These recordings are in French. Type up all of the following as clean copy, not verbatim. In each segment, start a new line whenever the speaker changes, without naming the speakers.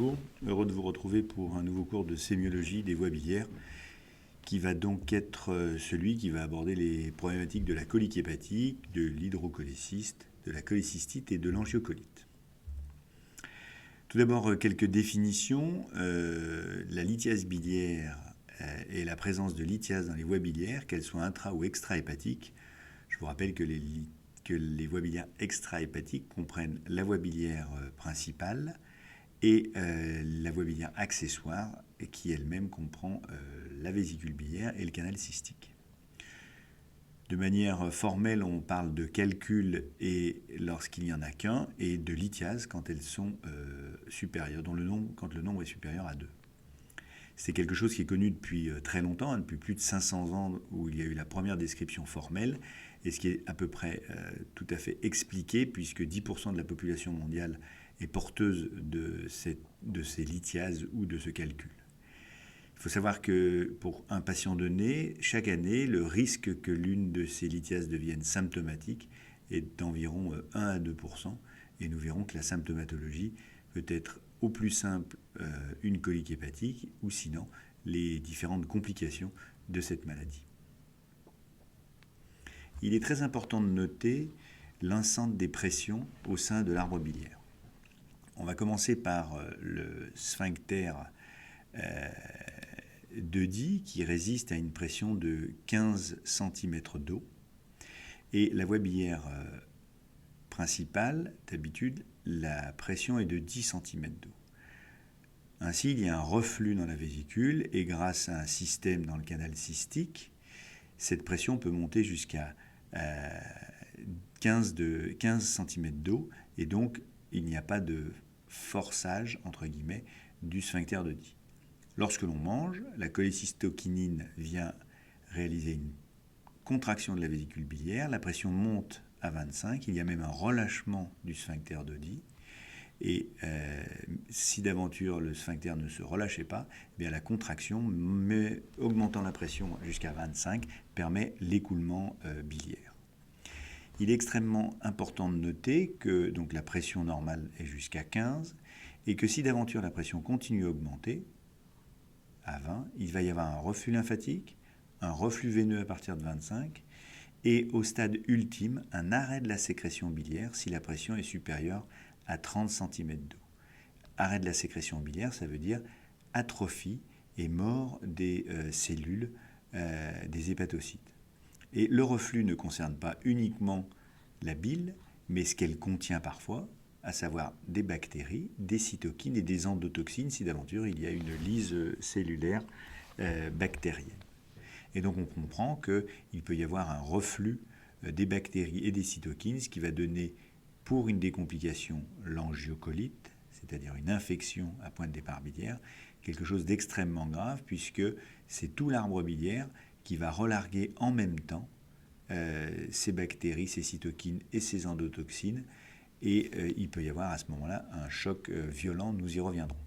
bonjour, heureux de vous retrouver pour un nouveau cours de sémiologie des voies biliaires qui va donc être celui qui va aborder les problématiques de la colique hépatique, de l'hydrocholécystite, de la cholécystite et de l'angiocolite. Tout d'abord, quelques définitions. La lithiase biliaire et la présence de lithiase dans les voies biliaires, qu'elles soient intra- ou extra-hépatiques. Je vous rappelle que les voies biliaires extra-hépatiques comprennent la voie biliaire principale et la voie biliaire accessoire, qui elle-même comprend la vésicule biliaire et le canal cystique. De manière formelle, on parle de calcul et lorsqu'il n'y en a qu'un, et de lithiase quand elles sont supérieures, quand le nombre est supérieur à 2. C'est quelque chose qui est connu depuis très longtemps, depuis plus de 500 ans où il y a eu la première description formelle, et ce qui est à peu près tout à fait expliqué, puisque 10% de la population mondiale est porteuse de ces lithiases ou de ce calcul. Il faut savoir que pour un patient donné, chaque année, le risque que l'une de ces lithiases devienne symptomatique est d'environ 1 à 2%, et nous verrons que la symptomatologie peut être au plus simple une colique hépatique, ou sinon les différentes complications de cette maladie. Il est très important de noter l'ensemble des pressions au sein de l'arbre biliaire. On va commencer par le sphincter d'Oddi qui résiste à une pression de 15 cm d'eau. Et la voie biliaire principale, d'habitude, la pression est de 10 cm d'eau. Ainsi, il y a un reflux dans la vésicule et grâce à un système dans le canal cystique, cette pression peut monter jusqu'à 15 cm d'eau et donc il n'y a pas de forçage, entre guillemets, du sphincter d'Oddi. Lorsque l'on mange, la cholécystokinine vient réaliser une contraction de la vésicule biliaire, la pression monte à 25, il y a même un relâchement du sphincter d'Oddi. Et si d'aventure le sphincter ne se relâchait pas, eh bien la contraction, mais augmentant la pression jusqu'à 25, permet l'écoulement biliaire. Il est extrêmement important de noter que donc, la pression normale est jusqu'à 15 et que si d'aventure la pression continue à augmenter à 20, il va y avoir un reflux lymphatique, un reflux veineux à partir de 25 et au stade ultime, un arrêt de la sécrétion biliaire si la pression est supérieure à 30 cm d'eau. Arrêt de la sécrétion biliaire, ça veut dire atrophie et mort des cellules des hépatocytes. Et le reflux ne concerne pas uniquement la bile, mais ce qu'elle contient parfois, à savoir des bactéries, des cytokines et des endotoxines, si d'aventure il y a une lyse cellulaire bactérienne. Et donc on comprend qu'il peut y avoir un reflux des bactéries et des cytokines, ce qui va donner, pour une des complications, l'angiocolite, c'est-à-dire une infection à point de départ biliaire, quelque chose d'extrêmement grave, puisque c'est tout l'arbre biliaire qui va relarguer en même temps ces bactéries, ces cytokines et ces endotoxines, et il peut y avoir à ce moment-là un choc violent, nous y reviendrons.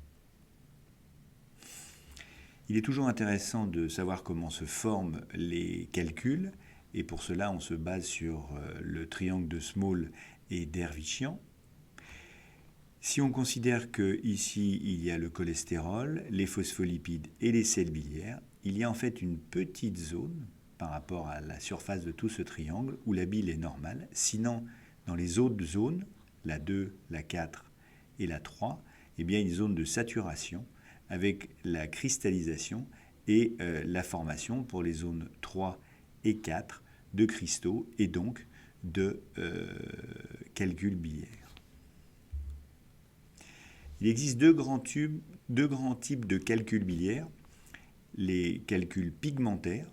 Il est toujours intéressant de savoir comment se forment les calculs, et pour cela on se base sur le triangle de Small et d'Hervician. Si on considère qu'ici il y a le cholestérol, les phospholipides et les sels biliaires, il y a en fait une petite zone par rapport à la surface de tout ce triangle où la bile est normale. Sinon, dans les autres zones, la 2, la 4 et la 3, eh bien, une zone de saturation avec la cristallisation et la formation pour les zones 3 et 4 de cristaux et donc de calculs biliaires. Il existe deux grands types de calculs biliaires. Les calculs pigmentaires,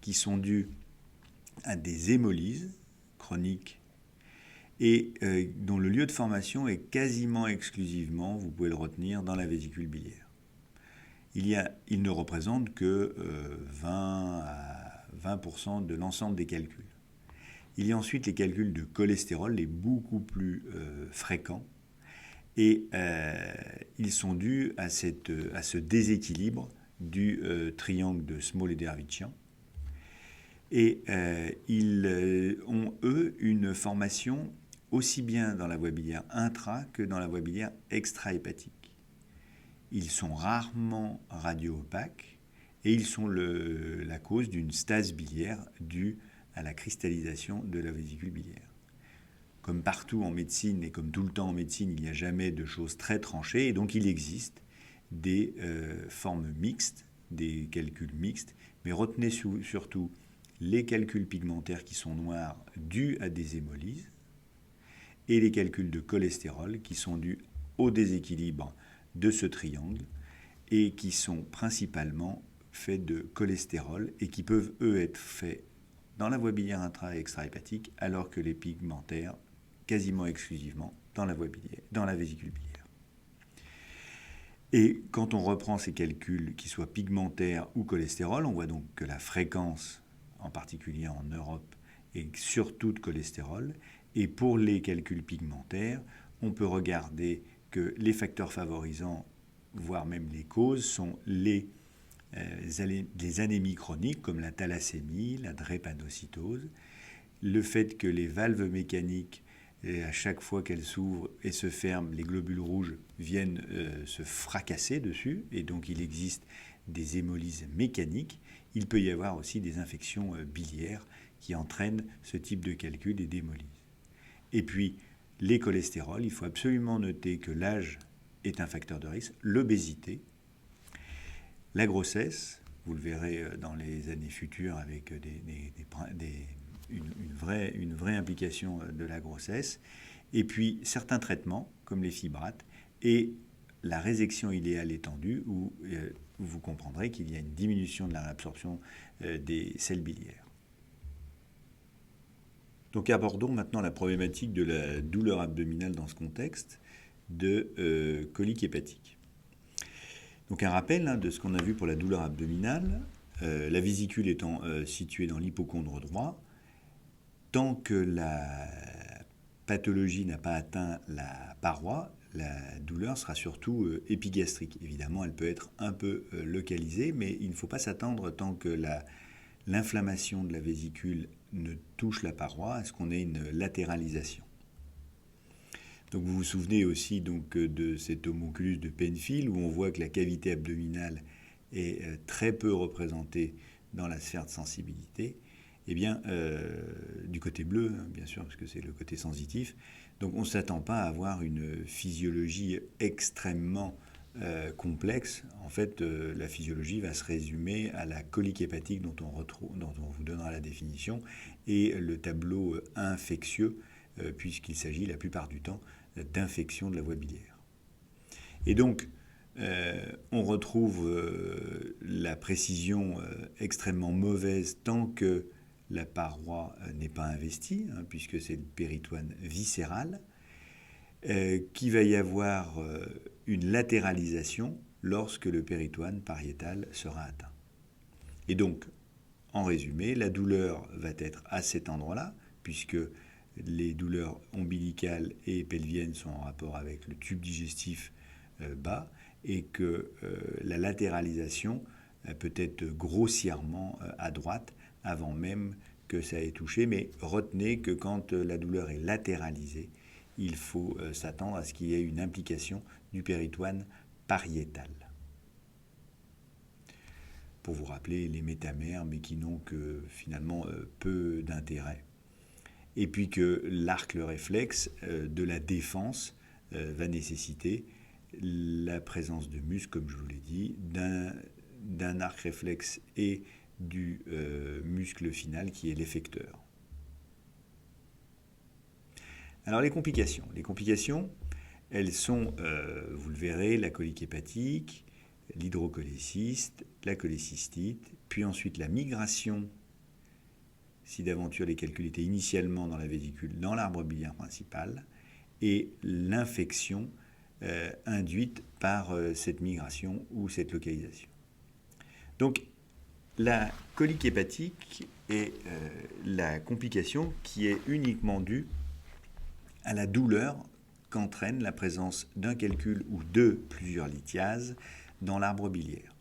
qui sont dus à des hémolyses chroniques et dont le lieu de formation est quasiment exclusivement, vous pouvez le retenir, dans la vésicule biliaire. Il ne représente que 20 à 20% de l'ensemble des calculs. Il y a ensuite les calculs de cholestérol, les beaucoup plus fréquents, et ils sont dus à ce déséquilibre du triangle de Small et d'Hervician. Et ils ont, eux, une formation aussi bien dans la voie biliaire intra que dans la voie biliaire extra-hépatique. ils sont rarement radio-opaques et ils sont la cause d'une stase biliaire due à la cristallisation de la vésicule biliaire. Comme partout en médecine et comme tout le temps en médecine, il n'y a jamais de choses très tranchées et donc il existe des formes mixtes, des calculs mixtes, mais retenez surtout les calculs pigmentaires qui sont noirs dus à des hémolyses et les calculs de cholestérol qui sont dus au déséquilibre de ce triangle et qui sont principalement faits de cholestérol et qui peuvent, eux, être faits dans la voie biliaire intra- et extra-hépatique, alors que les pigmentaires, quasiment exclusivement, dans la vésicule biliaire. Et quand on reprend ces calculs, qu'ils soient pigmentaires ou cholestérol, on voit donc que la fréquence, en particulier en Europe, est surtout de cholestérol. Et pour les calculs pigmentaires, on peut regarder que les facteurs favorisants, voire même les causes, sont les anémies chroniques comme la thalassémie, la drépanocytose, le fait que les valves mécaniques, à chaque fois qu'elles s'ouvrent et se ferment, les globules rouges viennent se fracasser dessus, et donc il existe des hémolyses mécaniques. Il peut y avoir aussi des infections biliaires qui entraînent ce type de calcul et d'hémolyse. Et puis, les cholestérols, il faut absolument noter que l'âge est un facteur de risque, l'obésité, la grossesse, vous le verrez dans les années futures avec une vraie implication de la grossesse, et puis certains traitements, comme les fibrates, et la résection iléale étendue, où vous comprendrez qu'il y a une diminution de la réabsorption des sels biliaires. Donc abordons maintenant la problématique de la douleur abdominale dans ce contexte de colique hépatique. Donc un rappel de ce qu'on a vu pour la douleur abdominale, la vésicule étant située dans l'hypochondre droit, tant que la pathologie n'a pas atteint la paroi, la douleur sera surtout épigastrique. Évidemment, elle peut être un peu localisée, mais il ne faut pas s'attendre tant que l'inflammation de la vésicule ne touche la paroi à ce qu'on ait une latéralisation. Donc vous vous souvenez aussi donc, de cet homunculus de Penfield où on voit que la cavité abdominale est très peu représentée dans la sphère de sensibilité. Eh bien, du côté bleu, bien sûr, parce que c'est le côté sensitif. Donc on ne s'attend pas à avoir une physiologie extrêmement complexe. En fait, la physiologie va se résumer à la colique hépatique dont on vous donnera la définition et le tableau infectieux, puisqu'il s'agit la plupart du temps d'infection de la voie biliaire. Et donc, on retrouve la précision extrêmement mauvaise tant que la paroi n'est pas investie, puisque c'est le péritoine viscéral, qu'il va y avoir une latéralisation lorsque le péritoine pariétal sera atteint. Et donc, en résumé, la douleur va être à cet endroit-là, puisque les douleurs ombilicales et pelviennes sont en rapport avec le tube digestif bas, et que la latéralisation peut être grossièrement à droite avant même que ça ait touché. Mais retenez que quand la douleur est latéralisée, il faut s'attendre à ce qu'il y ait une implication du péritoine pariétal. Pour vous rappeler les métamères, mais qui n'ont que finalement peu d'intérêt. Et puis que l'arc, le réflexe de la défense va nécessiter la présence de muscles, comme je vous l'ai dit, d'un arc réflexe et du muscle final qui est l'effecteur. Alors les complications. Les complications, elles sont, vous le verrez, la colique hépatique, l'hydrocholécyste, la cholécystite, puis ensuite la migration, si d'aventure les calculs étaient initialement dans la vésicule, dans l'arbre biliaire principal, et l'infection induite par cette migration ou cette localisation. Donc, la colique hépatique est la complication qui est uniquement due à la douleur qu'entraîne la présence d'un calcul ou de plusieurs lithiases dans l'arbre biliaire.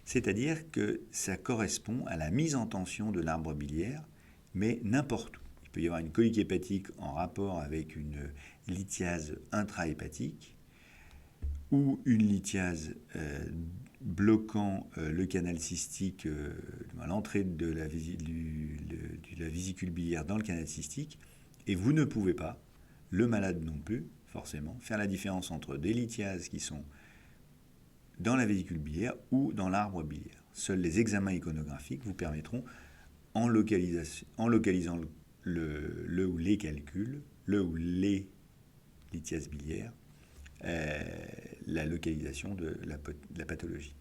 C'est-à-dire que ça correspond à la mise en tension de l'arbre biliaire, mais n'importe où. Il peut y avoir une colique hépatique en rapport avec une lithiase intrahépatique, ou une lithiase bloquant le canal cystique à l'entrée de la vésicule biliaire dans le canal cystique, et vous ne pouvez pas, le malade non plus, forcément, faire la différence entre des lithiases qui sont dans la vésicule biliaire ou dans l'arbre biliaire. Seuls les examens iconographiques vous permettront, en localisant le ou les calculs, le ou les lithiases biliaires, la localisation de la pathologie.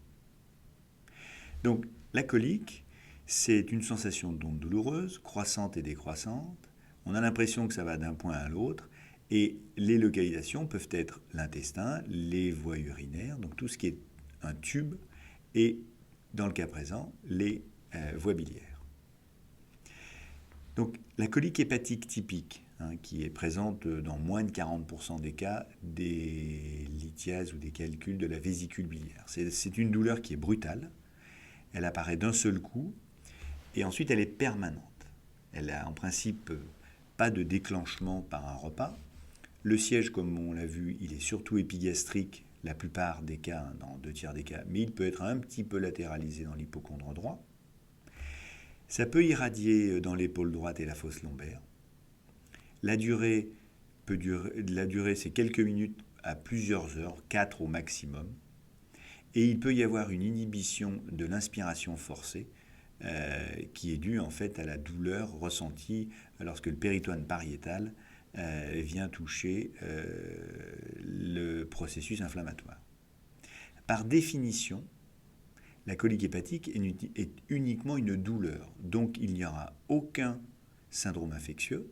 Donc la colique, c'est une sensation d'onde douloureuse, croissante et décroissante. On a l'impression que ça va d'un point à l'autre, et les localisations peuvent être l'intestin, les voies urinaires, donc tout ce qui est un tube, et dans le cas présent, les voies biliaires. Donc la colique hépatique typique, qui est présente dans moins de 40% des cas des lithiases ou des calculs de la vésicule biliaire. C'est une douleur qui est brutale, elle apparaît d'un seul coup, et ensuite elle est permanente. Elle a en principe pas de déclenchement par un repas. Le siège, comme on l'a vu, il est surtout épigastrique la plupart des cas, dans 2/3 des cas, mais il peut être un petit peu latéralisé dans l'hypocondre droit. Ça peut irradier dans l'épaule droite et la fosse lombaire. La durée, c'est quelques minutes à plusieurs heures, 4 au maximum. Et il peut y avoir une inhibition de l'inspiration forcée qui est due en fait à la douleur ressentie lorsque le péritoine pariétal vient toucher le processus inflammatoire. Par définition, la colique hépatique est uniquement une douleur. Donc il n'y aura aucun syndrome infectieux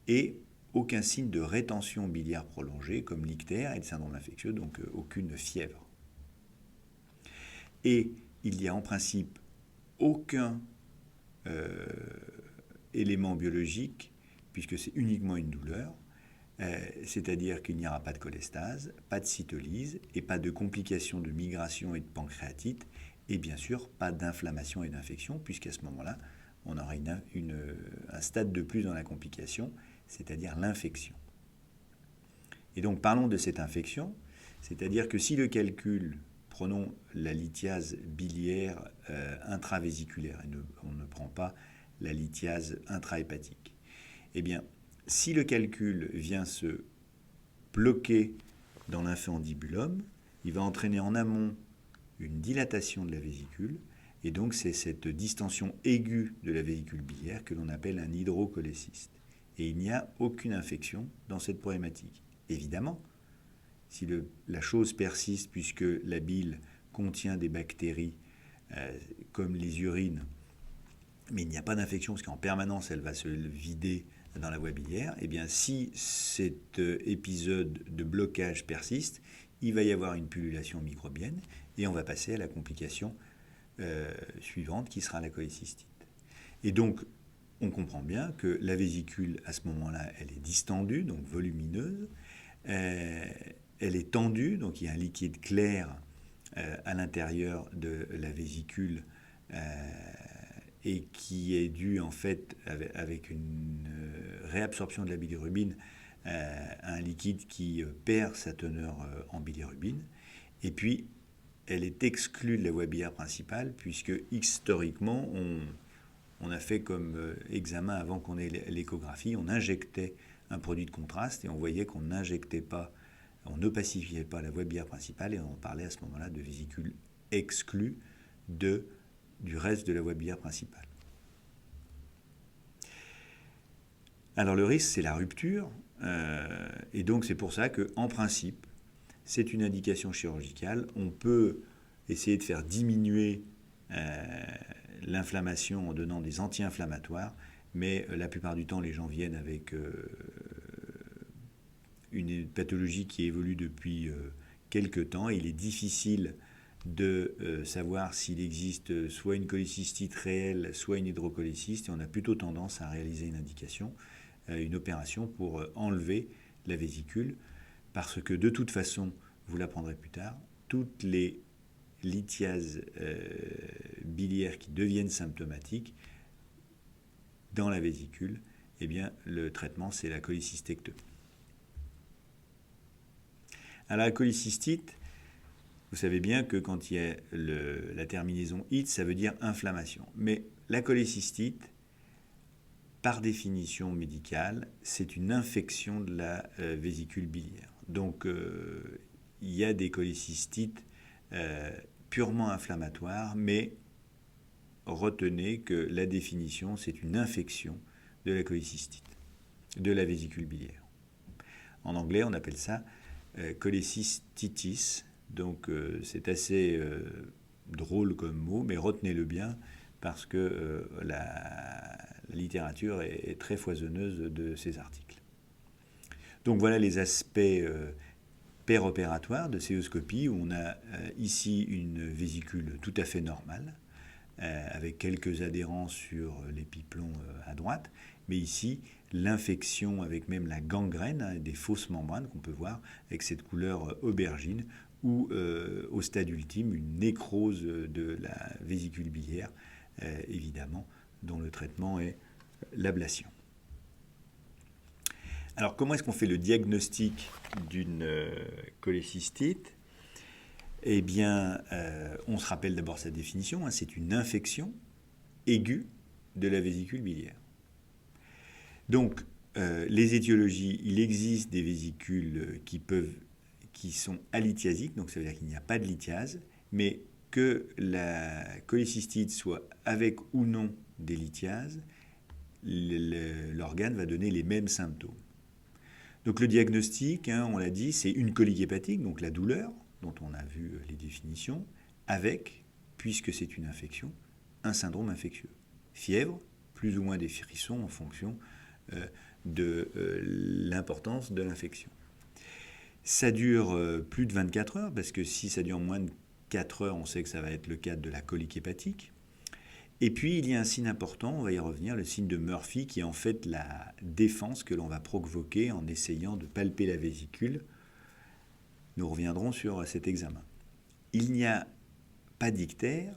et aucun signe de rétention biliaire prolongée comme l'ictère et le syndrome infectieux, donc aucune fièvre. Et il n'y a en principe aucun élément biologique, puisque c'est uniquement une douleur, c'est-à-dire qu'il n'y aura pas de cholestase, pas de cytolyse et pas de complications de migration et de pancréatite, et bien sûr pas d'inflammation et d'infection, puisqu'à ce moment-là, on aura un stade de plus dans la complication, c'est-à-dire l'infection. Et donc parlons de cette infection, c'est-à-dire que si le calcul, prenons la lithiase biliaire intravésiculaire, et on ne prend pas la lithiase intrahépatique, eh bien, si le calcul vient se bloquer dans l'infundibulum, il va entraîner en amont une dilatation de la vésicule, et donc c'est cette distension aiguë de la vésicule biliaire que l'on appelle un hydrocholécyste. Et il n'y a aucune infection dans cette problématique. Évidemment, si la chose persiste, puisque la bile contient des bactéries comme les urines, mais il n'y a pas d'infection parce qu'en permanence elle va se vider dans la voie biliaire, eh bien si cet épisode de blocage persiste, il va y avoir une pullulation microbienne et on va passer à la complication suivante qui sera la cholécystite. Et donc on comprend bien que la vésicule à ce moment-là elle est distendue, donc volumineuse, elle est tendue, donc il y a un liquide clair à l'intérieur de la vésicule et qui est dû en fait avec une réabsorption de la bilirubine à un liquide qui perd sa teneur en bilirubine. Et puis, elle est exclue de la voie biliaire principale puisque historiquement, on a fait comme examen avant qu'on ait l'échographie, on injectait un produit de contraste et on voyait qu'on n'injectait pas, on n'opacifiait pas la voie biliaire principale et on parlait à ce moment-là de vésicule exclue du reste de la voie biliaire principale. Alors le risque, c'est la rupture, et donc c'est pour ça qu'en principe, c'est une indication chirurgicale. On peut essayer de faire diminuer l'inflammation en donnant des anti-inflammatoires, mais la plupart du temps, les gens viennent avec une pathologie qui évolue depuis quelque temps, et il est difficile de savoir s'il existe soit une cholécystite réelle, soit une hydrocholécyste, et on a plutôt tendance à réaliser une indication, une opération pour enlever la vésicule, parce que de toute façon, vous l'apprendrez plus tard, toutes les lithiases biliaires qui deviennent symptomatiques dans la vésicule, eh bien, le traitement, c'est la cholécystectomie. Alors la cholécystite, Vous savez bien que quand il y a la terminaison -ite, ça veut dire inflammation. Mais la cholécystite, par définition médicale, c'est une infection de la vésicule biliaire. Donc, il y a des cholécystites purement inflammatoires, mais retenez que la définition, c'est une infection de la cholécystite, de la vésicule biliaire. En anglais, on appelle ça cholécystitis. Donc, c'est assez drôle comme mot, mais retenez-le bien parce que la littérature est très foisonneuse de ces articles. Donc, voilà les aspects péropératoires de célioscopie, où on a ici une vésicule tout à fait normale, avec quelques adhérences sur les pipelons à droite, mais ici, l'infection avec même la gangrène, des fausses membranes qu'on peut voir avec cette couleur aubergine, ou au stade ultime, une nécrose de la vésicule biliaire, évidemment, dont le traitement est l'ablation. Alors, comment est-ce qu'on fait le diagnostic d'une cholécystite ? Eh bien, on se rappelle d'abord sa définition, hein, c'est une infection aiguë de la vésicule biliaire. Donc, les étiologies, il existe des vésicules qui sont alithiasiques, donc ça veut dire qu'il n'y a pas de lithiase, mais que la cholécystite soit avec ou non des lithiases, l'organe va donner les mêmes symptômes. Donc le diagnostic, hein, on l'a dit, c'est une colique hépatique, donc la douleur, dont on a vu les définitions, avec, puisque c'est une infection, un syndrome infectieux. Fièvre, plus ou moins des frissons en fonction de l'importance de l'infection. Ça dure plus de 24 heures, parce que si ça dure moins de 4 heures, on sait que ça va être le cas de la colique hépatique. Et puis, il y a un signe important, on va y revenir, le signe de Murphy, qui est en fait la défense que l'on va provoquer en essayant de palper la vésicule. Nous reviendrons sur cet examen. Il n'y a pas d'ictère,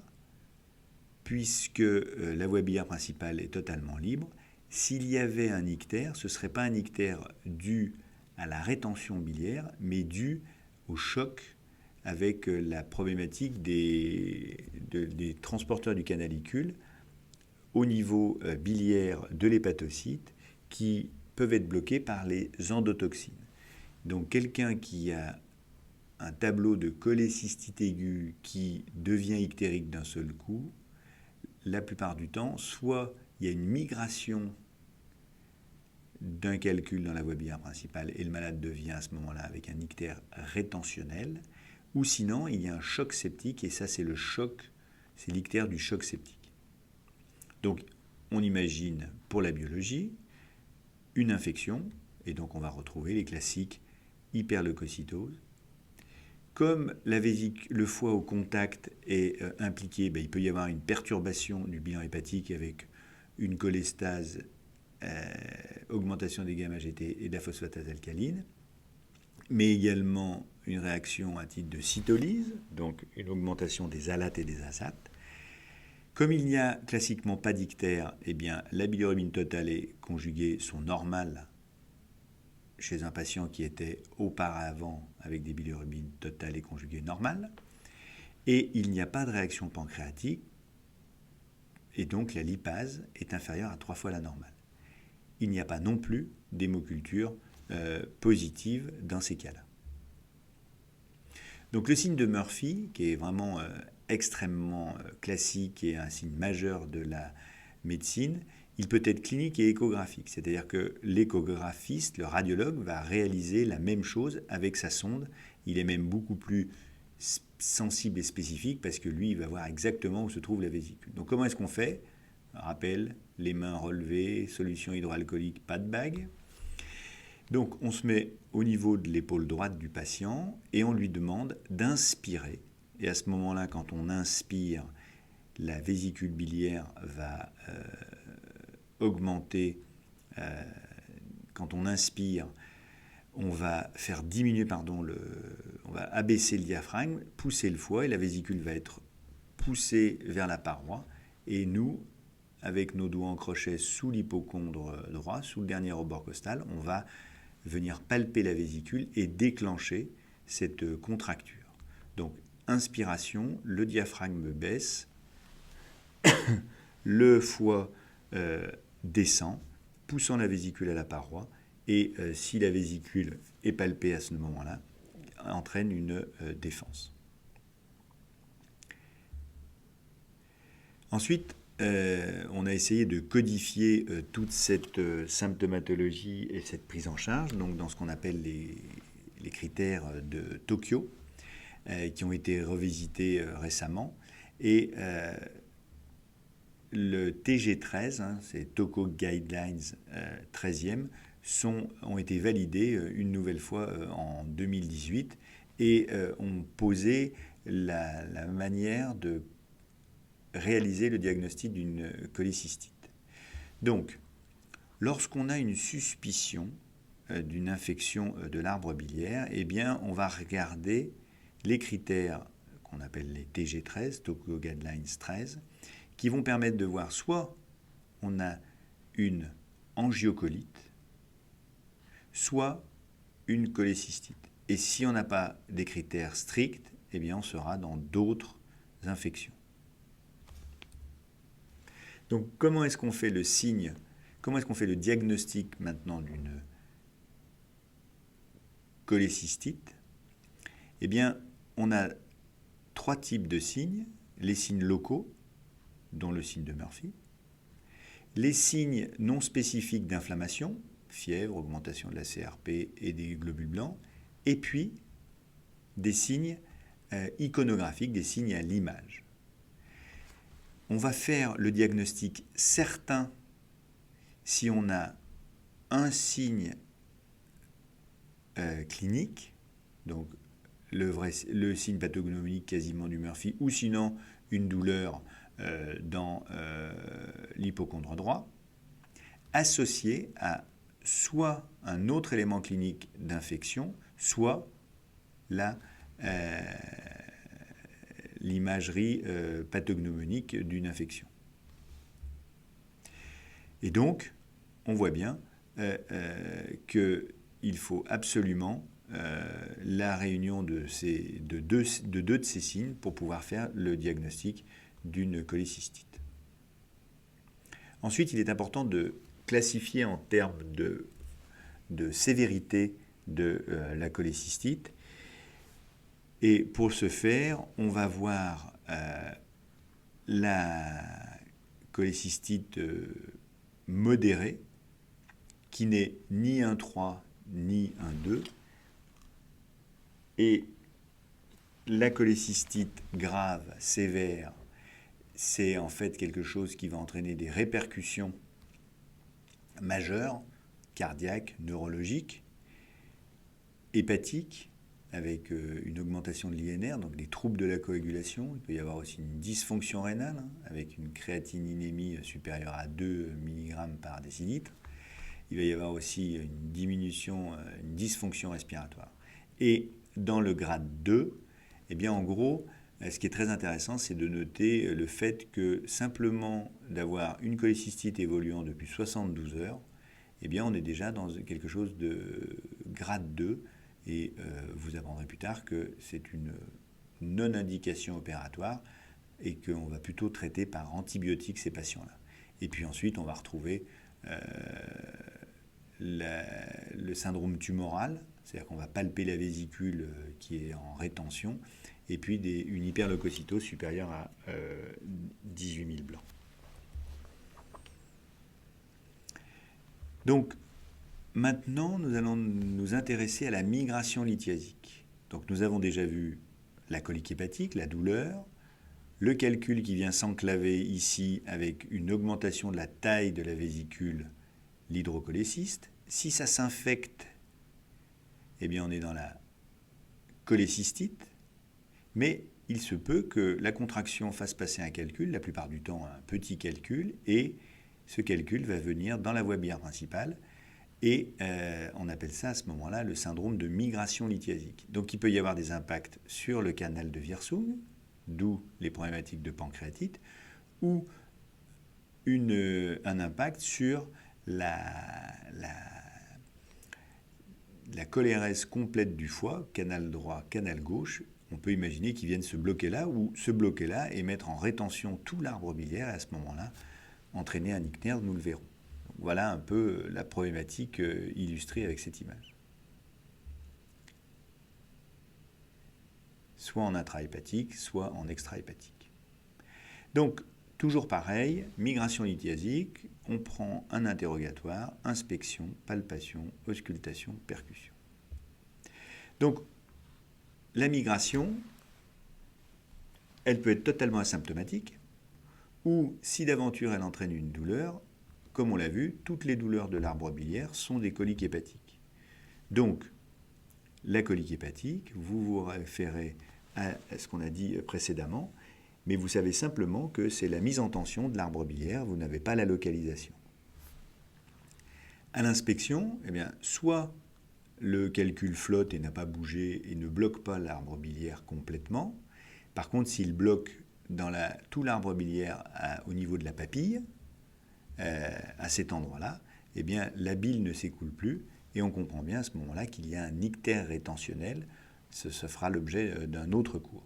puisque la voie biliaire principale est totalement libre. S'il y avait un ictère, ce ne serait pas un ictère dû à la rétention biliaire, mais dû au choc avec la problématique des transporteurs du canalicule au niveau biliaire de l'hépatocyte qui peuvent être bloqués par les endotoxines. Donc quelqu'un qui a un tableau de cholécystite aiguë qui devient ictérique d'un seul coup, la plupart du temps, soit il y a une migration d'un calcul dans la voie biliaire principale et le malade devient à ce moment-là avec un ictère rétentionnel, ou sinon il y a un choc septique et ça c'est le choc, c'est l'ictère du choc septique. Donc on imagine pour la biologie une infection et donc on va retrouver les classiques hyperleucocytose. Comme le foie au contact est impliqué, il peut y avoir une perturbation du bilan hépatique avec une cholestase, augmentation des gamma-GT et de la phosphatase alcaline, mais également une réaction à titre de cytolyse, donc une augmentation des alates et des azates. Comme il n'y a classiquement pas d'ictère, eh bien, la bilirubine totale et conjuguée sont normales chez un patient qui était auparavant avec des bilirubines totales et conjuguées normales, et il n'y a pas de réaction pancréatique, et donc la lipase est inférieure à 3 fois la normale. Il n'y a pas non plus d'hémoculture positive dans ces cas-là. Donc le signe de Murphy, qui est vraiment extrêmement classique et un signe majeur de la médecine, il peut être clinique et échographique, c'est-à-dire que l'échographiste, le radiologue, va réaliser la même chose avec sa sonde. Il est même beaucoup plus sensible et spécifique parce que lui, il va voir exactement où se trouve la vésicule. Donc comment est-ce qu'on fait ? Rappel, les mains relevées, solution hydroalcoolique, pas de bague. Donc on se met au niveau de l'épaule droite du patient et on lui demande d'inspirer. Et à ce moment-là, quand on inspire, la vésicule biliaire va augmenter. Quand on inspire, on va faire diminuer, on va abaisser le diaphragme, pousser le foie et la vésicule va être poussée vers la paroi. Et nous, avec nos doigts en crochet sous l'hypocondre droit, sous le dernier rebord costal, on va venir palper la vésicule et déclencher cette contracture. Donc, inspiration, le diaphragme baisse, le foie descend, poussant la vésicule à la paroi, et si la vésicule est palpée à ce moment-là, entraîne une défense. Ensuite, on a essayé de codifier toute cette symptomatologie et cette prise en charge, donc dans ce qu'on appelle les critères de Tokyo, qui ont été revisités récemment. Et le TG13, c'est Tokyo Guidelines 13e, ont été validés une nouvelle fois en 2018 et ont posé la manière de réaliser le diagnostic d'une cholécystite. Donc, lorsqu'on a une suspicion d'une infection de l'arbre biliaire, eh bien, on va regarder les critères qu'on appelle les TG13, Tokyo Guidelines 13, qui vont permettre de voir soit on a une angiocolite, soit une cholécystite. Et si on n'a pas des critères stricts, eh bien, on sera dans d'autres infections. Donc, comment est-ce qu'on fait le signe, comment est-ce qu'on fait le diagnostic maintenant d'une cholécystite? Eh bien, on a 3 types de signes. Les signes locaux, dont le signe de Murphy. Les signes non spécifiques d'inflammation, fièvre, augmentation de la CRP et des globules blancs. Et puis, des signes iconographiques, des signes à l'image. On va faire le diagnostic certain si on a un signe clinique, donc le signe pathognomique quasiment du Murphy, ou sinon une douleur dans l'hypochondre droit, associé à soit un autre élément clinique d'infection, soit l'imagerie pathognomonique d'une infection. Et donc, on voit bien qu'il faut absolument la réunion de deux de ces signes pour pouvoir faire le diagnostic d'une cholécystite. Ensuite, il est important de classifier en termes de sévérité de la cholécystite. Et pour ce faire, on va voir la cholécystite modérée, qui n'est ni un 3 ni un 2, et la cholécystite grave, sévère, c'est en fait quelque chose qui va entraîner des répercussions majeures, cardiaques, neurologiques, hépatiques, avec une augmentation de l'INR, donc des troubles de la coagulation. Il peut y avoir aussi une dysfonction rénale, avec une créatininémie supérieure à 2 mg par décilitre. Il va y avoir aussi une diminution, une dysfonction respiratoire. Et dans le grade 2, eh bien, en gros, ce qui est très intéressant, c'est de noter le fait que simplement d'avoir une cholécystite évoluant depuis 72 heures, eh bien, on est déjà dans quelque chose de grade 2, et vous apprendrez plus tard que c'est une non-indication opératoire et qu'on va plutôt traiter par antibiotiques ces patients-là. Et puis ensuite, on va retrouver le syndrome tumoral, c'est-à-dire qu'on va palper la vésicule qui est en rétention, et puis une hyperleucocytose supérieure à 18 000 blancs. Donc, maintenant, nous allons nous intéresser à la migration lithiasique. Donc, nous avons déjà vu la colique hépatique, la douleur, le calcul qui vient s'enclaver ici avec une augmentation de la taille de la vésicule, l'hydrocholécyste. Si ça s'infecte, eh bien, on est dans la cholécystite, mais il se peut que la contraction fasse passer un calcul, la plupart du temps un petit calcul, et ce calcul va venir dans la voie biliaire principale, et on appelle ça à ce moment-là le syndrome de migration lithiasique. Donc il peut y avoir des impacts sur le canal de Wirsung, d'où les problématiques de pancréatite, ou un impact sur la cholérèse complète du foie, canal droit, canal gauche. on peut imaginer qu'ils viennent se bloquer là ou se bloquer là et mettre en rétention tout l'arbre biliaire et à ce moment-là, entraîner un ictère, nous le verrons. Donc, voilà un peu la problématique illustrée avec cette image. Soit en intrahépatique, soit en extrahépatique. Donc, toujours pareil, migration lithiasique, on prend un interrogatoire, inspection, palpation, auscultation, percussion. Donc, la migration, elle peut être totalement asymptomatique, ou si d'aventure elle entraîne une douleur, comme on l'a vu, toutes les douleurs de l'arbre biliaire sont des coliques hépatiques. Donc, la colique hépatique, vous vous référez à ce qu'on a dit précédemment, mais vous savez simplement que c'est la mise en tension de l'arbre biliaire, vous n'avez pas la localisation. À l'inspection, eh bien, soit le calcul flotte et n'a pas bougé et ne bloque pas l'arbre biliaire complètement. Par contre, s'il bloque tout l'arbre biliaire au niveau de la papille, à cet endroit-là, eh bien, la bile ne s'écoule plus et on comprend bien à ce moment-là qu'il y a un ictère rétentionnel. Ce fera l'objet d'un autre cours.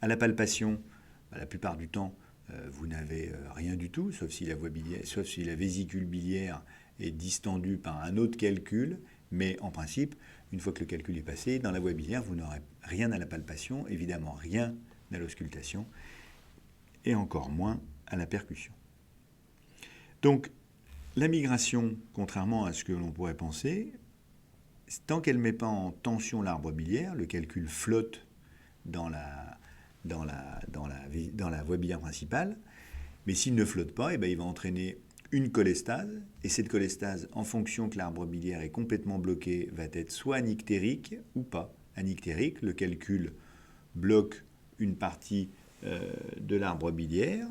À la palpation, la plupart du temps, vous n'avez rien du tout, sauf si la vésicule biliaire est distendue par un autre calcul. Mais en principe, une fois que le calcul est passé, dans la voie biliaire, vous n'aurez rien à la palpation, évidemment rien à l'auscultation, et encore moins à la percussion. Donc, la migration, contrairement à ce que l'on pourrait penser, tant qu'elle ne met pas en tension l'arbre biliaire, le calcul flotte dans la voie biliaire principale, mais s'il ne flotte pas, eh bien, il va entraîner une cholestase, et cette cholestase, en fonction que l'arbre biliaire est complètement bloqué, va être soit anictérique ou pas. Anictérique, le calcul bloque une partie de l'arbre biliaire,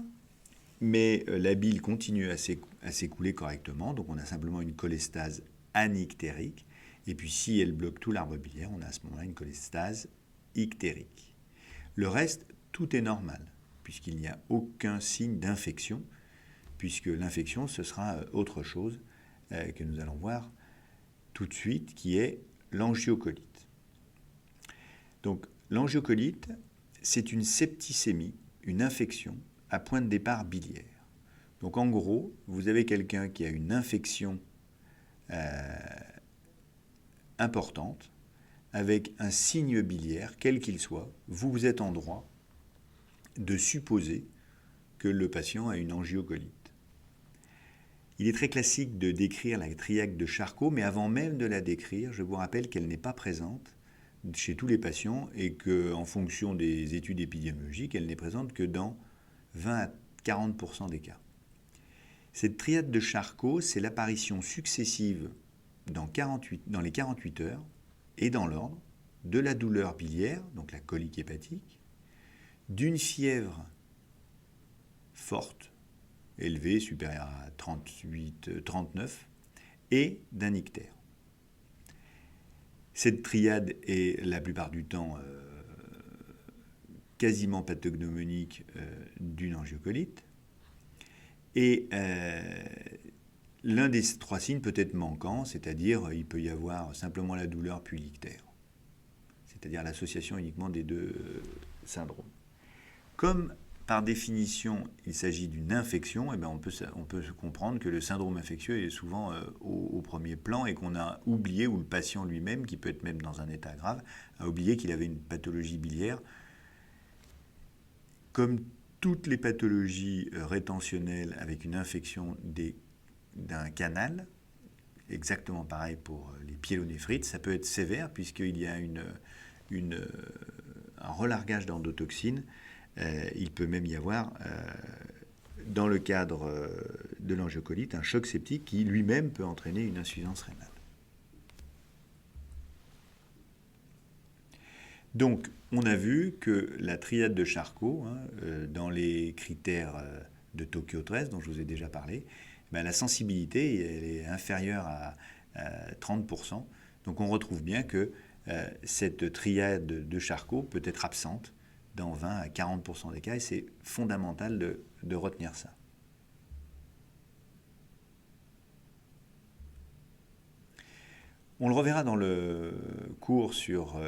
mais la bile continue à s'écouler correctement, donc on a simplement une cholestase anictérique, et puis si elle bloque tout l'arbre biliaire, on a à ce moment-là une cholestase ictérique. Le reste, tout est normal, puisqu'il n'y a aucun signe d'infection, puisque l'infection, ce sera autre chose que nous allons voir tout de suite, qui est l'angiocolite. Donc, l'angiocolite, c'est une septicémie, une infection à point de départ biliaire. Donc, en gros, vous avez quelqu'un qui a une infection importante, avec un signe biliaire, quel qu'il soit, vous êtes en droit de supposer que le patient a une angiocolite. Il est très classique de décrire la triade de Charcot, mais avant même de la décrire, je vous rappelle qu'elle n'est pas présente chez tous les patients et qu'en fonction des études épidémiologiques, elle n'est présente que dans 20 à 40% des cas. Cette triade de Charcot, c'est l'apparition successive dans les 48 heures et dans l'ordre de la douleur biliaire, donc la colique hépatique, d'une fièvre forte, élevé, supérieur à 39, et d'un ictère. Cette triade est la plupart du temps quasiment pathognomonique d'une angiocolite. Et l'un des trois signes peut être manquant, c'est-à-dire il peut y avoir simplement la douleur puis l'ictère, c'est-à-dire l'association uniquement des deux syndromes. Comme par définition, il s'agit d'une infection, et bien on peut comprendre que le syndrome infectieux est souvent au premier plan et qu'on a oublié, ou le patient lui-même, qui peut être même dans un état grave, a oublié qu'il avait une pathologie biliaire. Comme toutes les pathologies rétentionnelles avec une infection d'un canal, exactement pareil pour les pyélonéphrites, ça peut être sévère puisqu'il y a un relargage d'endotoxines. Il peut même y avoir, dans le cadre de l'angiocolite, un choc septique qui lui-même peut entraîner une insuffisance rénale. Donc, on a vu que la triade de Charcot, dans les critères de Tokyo 13, dont je vous ai déjà parlé, la sensibilité elle est inférieure à 30%. Donc, on retrouve bien que cette triade de Charcot peut être absente dans 20 à 40% des cas, et c'est fondamental de retenir ça. On le reverra dans le cours sur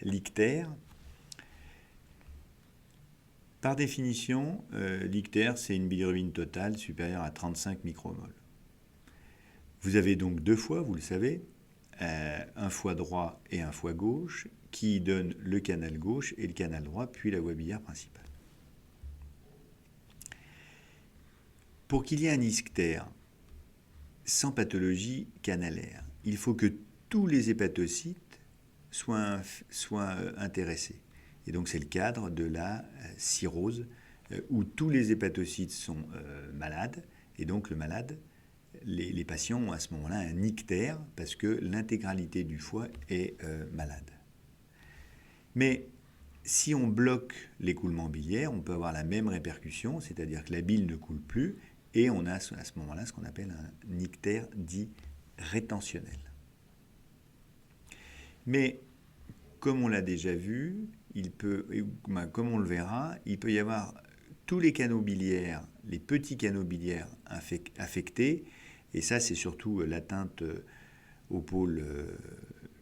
l'ictère, Par définition, l'ictère, c'est une bilirubine totale supérieure à 35 micromoles. Vous avez donc deux foies, vous le savez, un foie droit et un foie gauche, qui donnent le canal gauche et le canal droit, puis la voie biliaire principale. Pour qu'il y ait un ictère sans pathologie canalaire, il faut que tous les hépatocytes soient intéressés. Et donc c'est le cadre de la cirrhose, où tous les hépatocytes sont malades, et donc le malade, les patients ont à ce moment-là un ictère, parce que l'intégralité du foie est malade. Mais si on bloque l'écoulement biliaire, on peut avoir la même répercussion, c'est-à-dire que la bile ne coule plus, et on a à ce moment-là ce qu'on appelle un ictère dit rétentionnel. Mais comme on l'a déjà vu, comme on le verra, il peut y avoir tous les canaux biliaires, les petits canaux biliaires affectés, et ça c'est surtout l'atteinte au pôle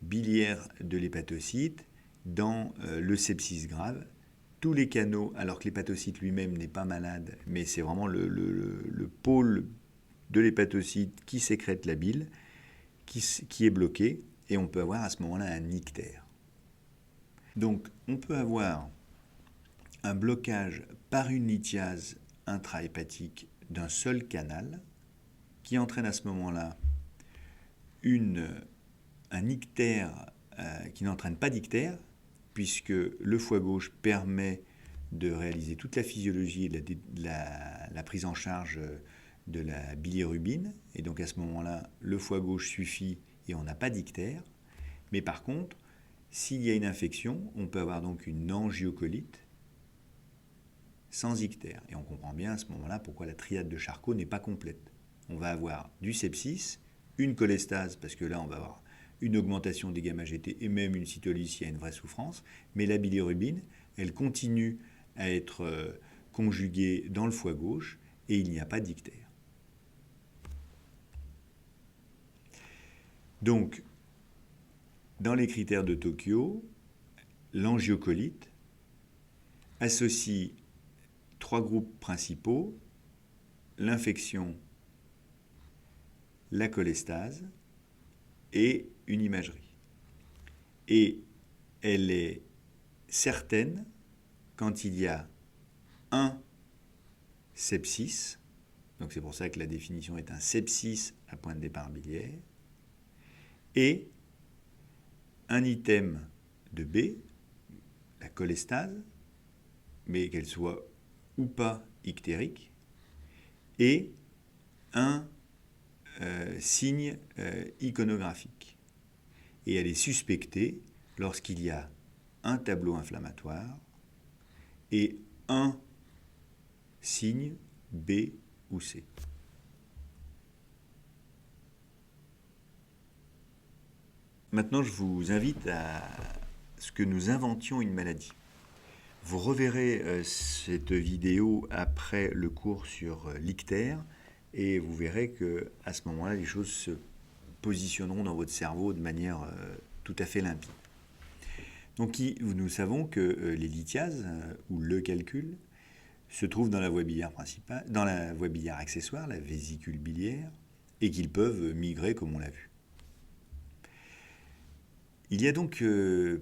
biliaire de l'hépatocyte dans le sepsis grave. Tous les canaux, alors que l'hépatocyte lui-même n'est pas malade, mais c'est vraiment le pôle de l'hépatocyte qui sécrète la bile, qui est bloqué, et on peut avoir à ce moment-là un ictère. Donc on peut avoir un blocage par une lithiase intrahépatique d'un seul canal, qui entraîne à ce moment-là un ictère qui n'entraîne pas d'ictère, puisque le foie gauche permet de réaliser toute la physiologie et la prise en charge de la bilirubine. Et donc à ce moment-là, le foie gauche suffit et on n'a pas d'ictère. Mais par contre, s'il y a une infection, on peut avoir donc une angiocolite sans ictère. Et on comprend bien à ce moment-là pourquoi la triade de Charcot n'est pas complète. On va avoir du sepsis, une cholestase, parce que là on va avoir une augmentation des gamma-GT et même une cytolyse s'il y a une vraie souffrance, mais la bilirubine, elle continue à être conjuguée dans le foie gauche et il n'y a pas d'ictère. Donc, dans les critères de Tokyo, l'angiocolite associe trois groupes principaux: l'infection, la cholestase et une imagerie. Et elle est certaine quand il y a un sepsis, donc c'est pour ça que la définition est un sepsis à point de départ biliaire, et un item de B, la cholestase, mais qu'elle soit ou pas ictérique, et un signe iconographique. Et elle est suspectée lorsqu'il y a un tableau inflammatoire et un signe B ou C. Maintenant, je vous invite à ce que nous inventions une maladie. Vous reverrez cette vidéo après le cours sur l'ictère et vous verrez qu'à ce moment-là, les choses se positionneront dans votre cerveau de manière tout à fait limpide. Donc, nous savons que les lithiases, ou le calcul, se trouvent dans la voie biliaire principale, dans la voie biliaire accessoire, la vésicule biliaire, et qu'ils peuvent migrer comme on l'a vu. Il y a donc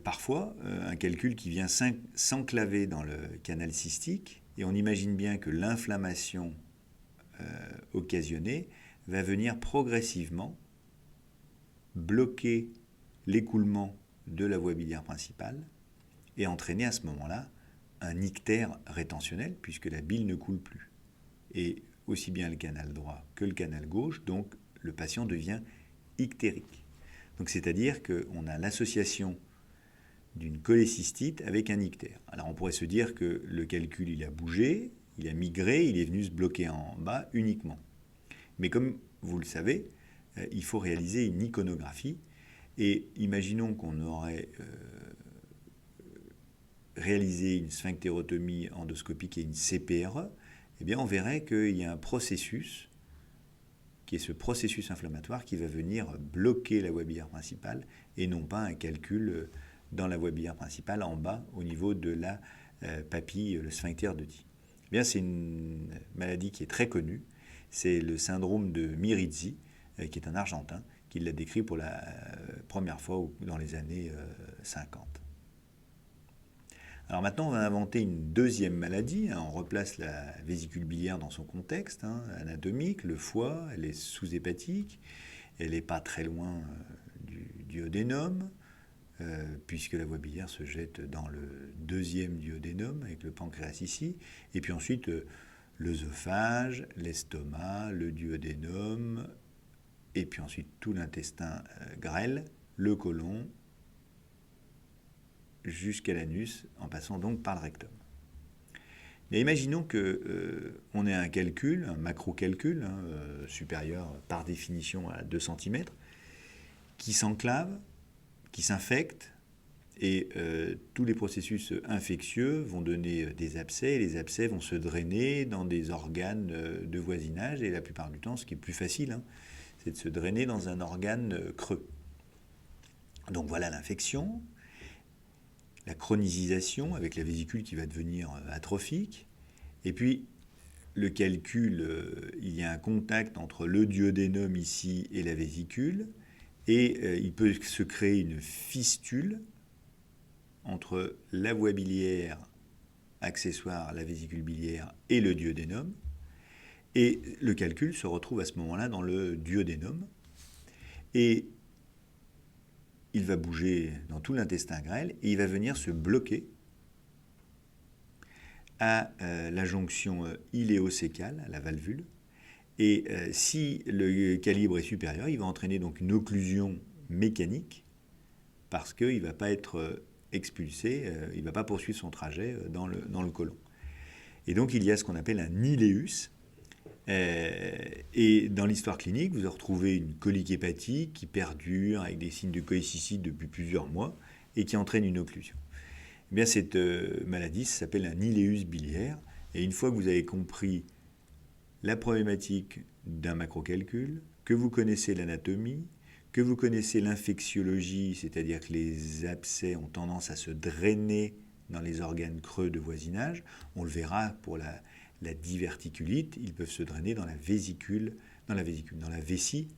parfois un calcul qui vient s'enclaver dans le canal cystique, et on imagine bien que l'inflammation occasionnée va venir progressivement bloquer l'écoulement de la voie biliaire principale et entraîner à ce moment-là un ictère rétentionnel, puisque la bile ne coule plus. Et aussi bien le canal droit que le canal gauche, donc le patient devient ictérique. Donc c'est-à-dire qu'on a l'association d'une cholécystite avec un ictère. Alors on pourrait se dire que le calcul il a bougé, il a migré, il est venu se bloquer en bas uniquement. Mais comme vous le savez, il faut réaliser une iconographie. Et imaginons qu'on aurait réalisé une sphinctérotomie endoscopique et une CPRE, eh bien on verrait qu'il y a un processus, qui est ce processus inflammatoire qui va venir bloquer la voie biliaire principale et non pas un calcul dans la voie biliaire principale en bas au niveau de la papille le sphincter de Die. Eh bien, c'est une maladie qui est très connue. C'est le syndrome de Mirizzi, qui est un Argentin, qui l'a décrit pour la première fois dans les années 50. Alors maintenant, on va inventer une deuxième maladie. On replace la vésicule biliaire dans son contexte anatomique, le foie, elle est sous-hépatique, elle n'est pas très loin du duodénum, puisque la voie biliaire se jette dans le deuxième duodénum, avec le pancréas ici, et puis ensuite l'œsophage, l'estomac, le duodénum, et puis ensuite tout l'intestin grêle, le côlon, jusqu'à l'anus, en passant donc par le rectum. Et imaginons qu'on ait un calcul, un macro-calcul, supérieur par définition à 2 cm, qui s'enclave, qui s'infecte, et tous les processus infectieux vont donner des abcès, et les abcès vont se drainer dans des organes de voisinage, et la plupart du temps, ce qui est plus facile, c'est de se drainer dans un organe creux. Donc voilà l'infection, la chronisation avec la vésicule qui va devenir atrophique, et puis le calcul, il y a un contact entre le duodénum ici et la vésicule, et il peut se créer une fistule entre la voie biliaire accessoire, la vésicule biliaire, et le duodénum, et le calcul se retrouve à ce moment-là dans le duodénum, et il va bouger dans tout l'intestin grêle et il va venir se bloquer à la jonction iléo-cécale, à la valvule. Et si le calibre est supérieur, il va entraîner donc une occlusion mécanique parce qu'il ne va pas être expulsé, il ne va pas poursuivre son trajet dans le côlon. Et donc il y a ce qu'on appelle un iléus. Et dans l'histoire clinique, vous retrouvez une colique hépatique qui perdure avec des signes de cholécystite depuis plusieurs mois et qui entraîne une occlusion. Eh bien, cette maladie s'appelle un iléus biliaire. Et une fois que vous avez compris la problématique d'un macrocalcul, que vous connaissez l'anatomie, que vous connaissez l'infectiologie, c'est-à-dire que les abcès ont tendance à se drainer dans les organes creux de voisinage, on le verra pour la diverticulite, ils peuvent se drainer dans la vessie,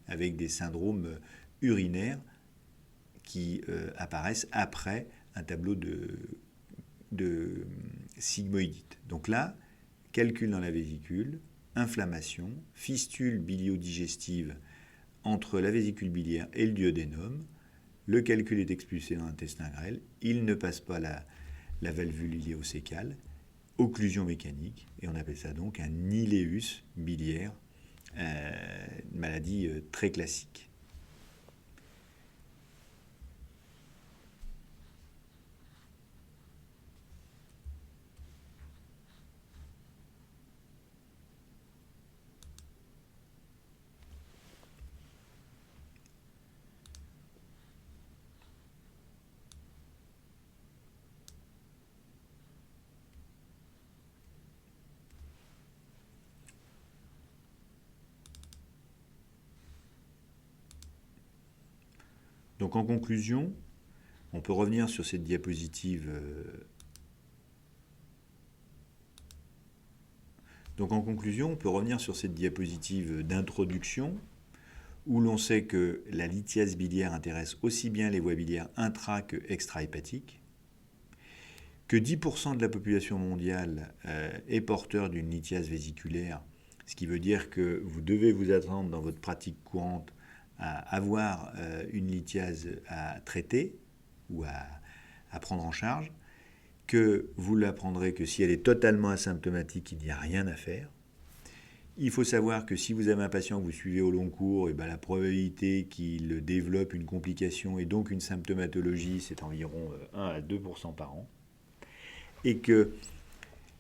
avec des syndromes urinaires qui apparaissent après un tableau de sigmoïdite. Donc là, calcul dans la vésicule, inflammation, fistule bilio-digestive entre la vésicule biliaire et le duodénum, le calcul est expulsé dans l'intestin grêle, il ne passe pas la valvule iléo-cécale, occlusion mécanique, et on appelle ça donc un iléus biliaire, une maladie très classique. Donc en conclusion, on peut revenir sur cette diapositive. D'introduction où l'on sait que la lithiase biliaire intéresse aussi bien les voies biliaires intra que extra-hépatiques, que 10% de la population mondiale est porteur d'une lithiase vésiculaire, ce qui veut dire que vous devez vous attendre dans votre pratique courante à avoir une lithiase à traiter ou à prendre en charge, que vous l'apprendrez que si elle est totalement asymptomatique, il n'y a rien à faire. Il faut savoir que si vous avez un patient que vous suivez au long cours, et bien la probabilité qu'il développe une complication et donc une symptomatologie, c'est environ 1 à 2% par an. Et que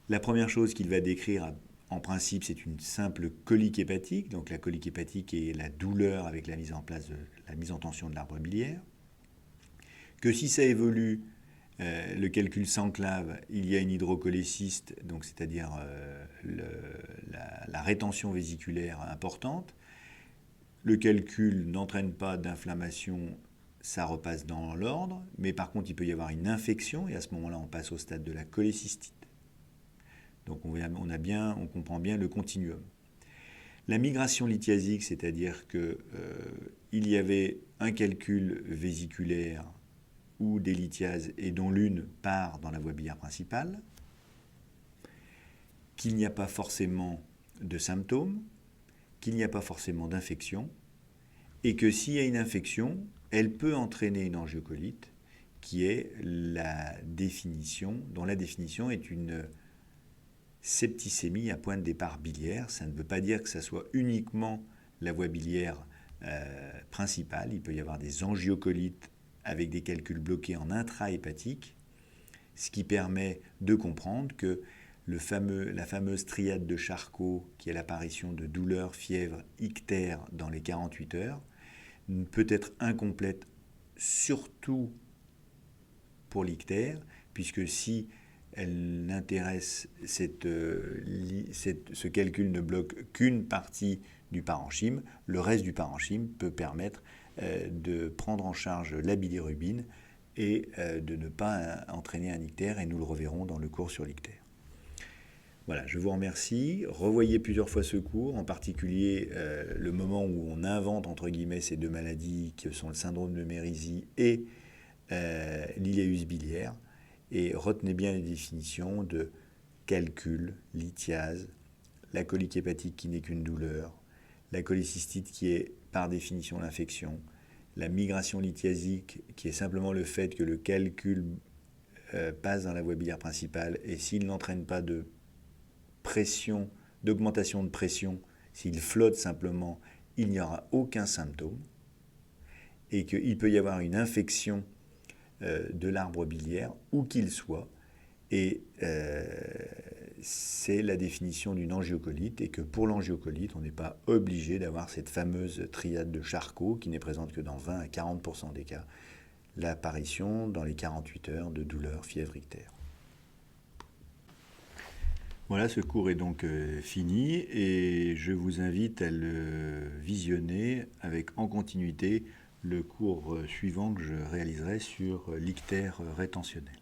la première chose qu'il va décrire, en principe, c'est une simple colique hépatique. Donc la colique hépatique est la douleur avec la mise en tension de l'arbre biliaire. Que si ça évolue, le calcul s'enclave, il y a une hydrocholécyste, donc c'est-à-dire la rétention vésiculaire importante. Le calcul n'entraîne pas d'inflammation, ça repasse dans l'ordre, mais par contre, il peut y avoir une infection, et à ce moment-là, on passe au stade de la cholécystite. Donc, on comprend bien le continuum. La migration lithiasique, c'est-à-dire qu'il y avait un calcul vésiculaire ou des lithiases, et dont l'une part dans la voie biliaire principale, qu'il n'y a pas forcément de symptômes, qu'il n'y a pas forcément d'infection, et que s'il y a une infection, elle peut entraîner une angiocolite, qui est dont la définition est une septicémie à point de départ biliaire. Ça ne veut pas dire que ça soit uniquement la voie biliaire principale. Il peut y avoir des angiocolites avec des calculs bloqués en intrahépatique, ce qui permet de comprendre que la fameuse triade de Charcot, qui est l'apparition de douleurs, fièvre, ictère dans les 48 heures, peut être incomplète, surtout pour l'ictère, puisque si elle n'intéresse ce calcul ne bloque qu'une partie du parenchyme, le reste du parenchyme peut permettre de prendre en charge la bilirubine et de ne pas entraîner un ictère, et nous le reverrons dans le cours sur l'ictère. Voilà, je vous remercie. Revoyez plusieurs fois ce cours, en particulier le moment où on invente, entre guillemets, ces deux maladies qui sont le syndrome de Mérisy et l'iléus biliaire. Et retenez bien les définitions de calcul, lithiase, la colique hépatique qui n'est qu'une douleur, la cholécystite qui est par définition l'infection, la migration lithiasique qui est simplement le fait que le calcul passe dans la voie biliaire principale, et s'il n'entraîne pas d'augmentation de pression, s'il flotte simplement, il n'y aura aucun symptôme, et qu'il peut y avoir une infection de l'arbre biliaire, où qu'il soit, et c'est la définition d'une angiocolite, et que pour l'angiocolite, on n'est pas obligé d'avoir cette fameuse triade de Charcot, qui n'est présente que dans 20 à 40% des cas, l'apparition dans les 48 heures de douleurs, fièvre, ictère. Voilà, ce cours est donc fini, et je vous invite à le visionner avec en continuité le cours suivant que je réaliserai sur l'ictère rétentionnel.